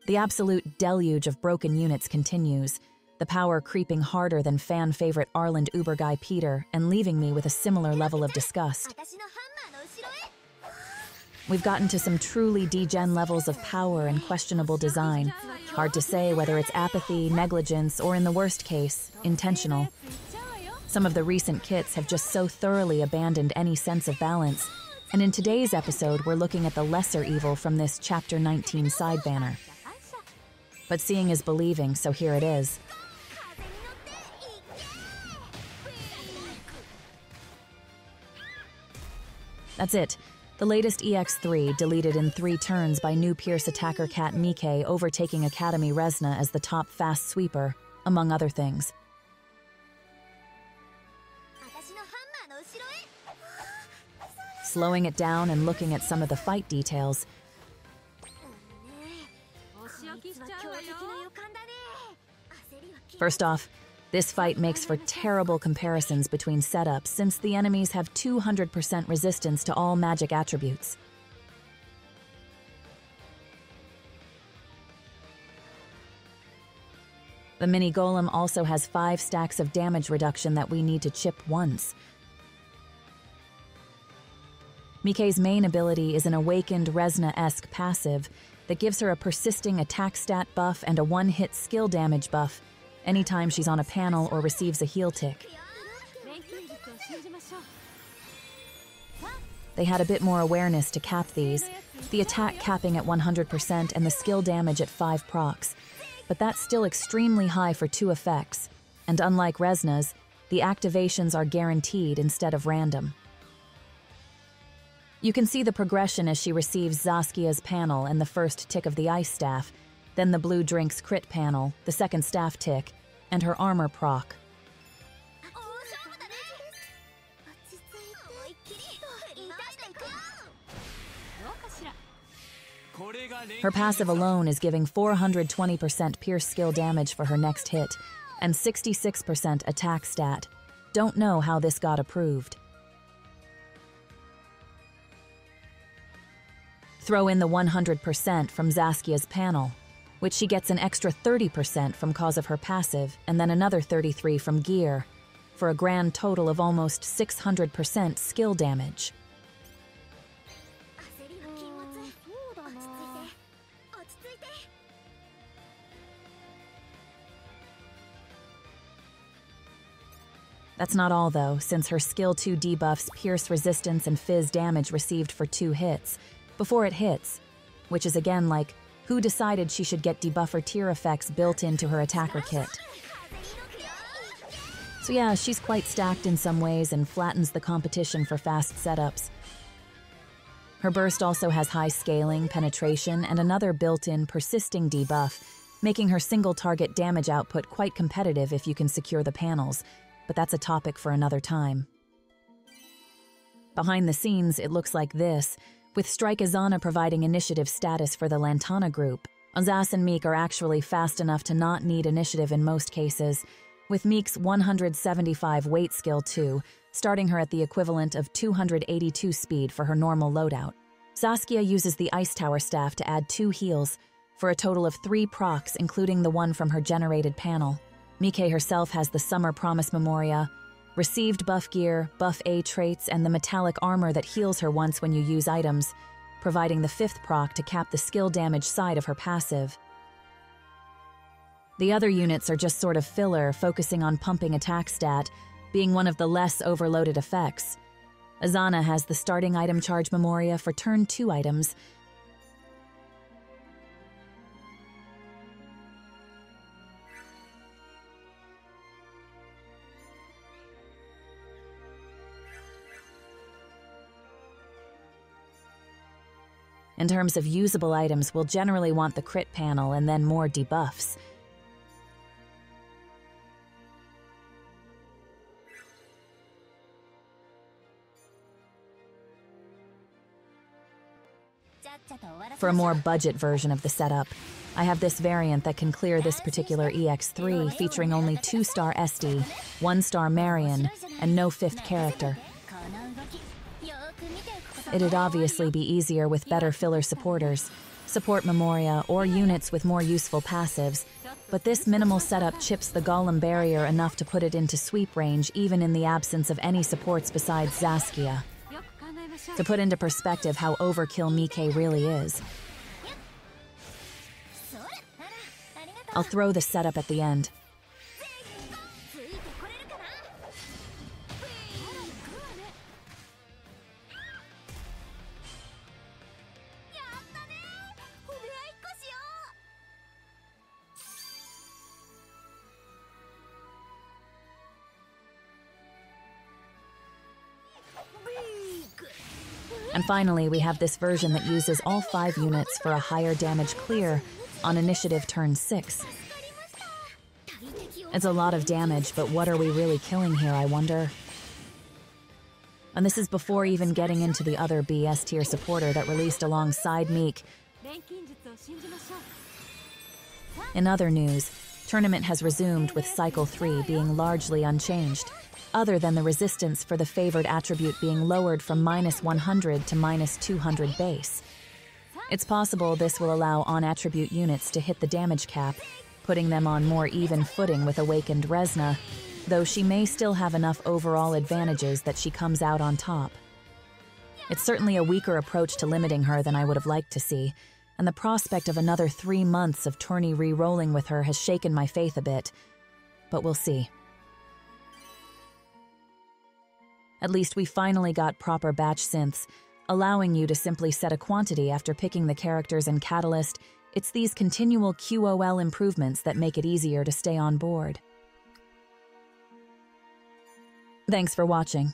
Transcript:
The absolute deluge of broken units continues, the power creeping harder than fan-favorite Arland Uber guy Peter and leaving me with a similar level of disgust. We've gotten to some truly degen levels of power and questionable design. Hard to say whether it's apathy, negligence, or in the worst case, intentional. Some of the recent kits have just so thoroughly abandoned any sense of balance, and in today's episode we're looking at the lesser evil from this Chapter 19 side banner. But seeing is believing, so here it is. That's it. The latest EX3 deleted in 3 turns by new Pierce attacker cat Mike overtaking Academy Resna as the top fast sweeper, among other things. Slowing it down and looking at some of the fight details. First off, this fight makes for terrible comparisons between setups since the enemies have 200% resistance to all magic attributes. The mini golem also has 5 stacks of damage reduction that we need to chip once. Mike's main ability is an awakened Resna-esque passive that gives her a persisting attack stat buff and a one-hit skill damage buff anytime she's on a panel or receives a heal tick. They had a bit more awareness to cap these, the attack capping at 100% and the skill damage at 5 procs, but that's still extremely high for 2 effects, and unlike Resna's, the activations are guaranteed instead of random. You can see the progression as she receives Zaskia's panel and the first tick of the ice staff, then the blue drink's crit panel, the second staff tick, and her armor proc. Her passive alone is giving 420% pierce skill damage for her next hit, and 66% attack stat. Don't know how this got approved. Throw in the 100% from Zaskia's panel, which she gets an extra 30% from cause of her passive, and then another 33% from gear, for a grand total of almost 600% skill damage. That's not all though, since her skill 2 debuffs pierce resistance and fizz damage received for 2 hits, before it hits, which is again like, who decided she should get debuffer tier effects built into her attacker kit? So yeah, she's quite stacked in some ways and flattens the competition for fast setups. Her burst also has high scaling, penetration, and another built-in persisting debuff, making her single target damage output quite competitive if you can secure the panels, but that's a topic for another time. Behind the scenes, it looks like this, with Strike Azana providing initiative status for the Lantana group. Azaz and Meek are actually fast enough to not need initiative in most cases, with Meek's 175 weight skill 2, starting her at the equivalent of 282 speed for her normal loadout. Zaskia uses the Ice Tower staff to add 2 heals, for a total of 3 procs including the one from her generated panel. Mike herself has the Summer Promise Memoria, received buff gear, buff A traits, and the metallic armor that heals her once when you use items, providing the 5th proc to cap the skill damage side of her passive. The other units are just sort of filler, focusing on pumping attack stat, being one of the less overloaded effects. Azana has the starting item charge Memoria for turn 2 items. In terms of usable items, we'll generally want the crit panel and then more debuffs. For a more budget version of the setup, I have this variant that can clear this particular EX3 featuring only 2-star SD, 1-star Marion, and no 5th character. It'd obviously be easier with better filler supporters, support Memoria, or units with more useful passives, but this minimal setup chips the Golem barrier enough to put it into sweep range even in the absence of any supports besides Zaskia. To put into perspective how overkill Mike really is, I'll throw the setup at the end. And finally, we have this version that uses all 5 units for a higher damage clear on initiative turn 6. It's a lot of damage, but what are we really killing here, I wonder? And this is before even getting into the other BS tier supporter that released alongside Meek. In other news, tournament has resumed with Cycle 3 being largely unchanged, other than the resistance for the favored attribute being lowered from -100 to -200 base. It's possible this will allow on-attribute units to hit the damage cap, putting them on more even footing with awakened Resna, though she may still have enough overall advantages that she comes out on top. It's certainly a weaker approach to limiting her than I would have liked to see, and the prospect of another 3 months of tourney re-rolling with her has shaken my faith a bit, but we'll see. At least we finally got proper batch synths, allowing you to simply set a quantity after picking the characters and catalyst. It's these continual QOL improvements that make it easier to stay on board. Thanks for watching.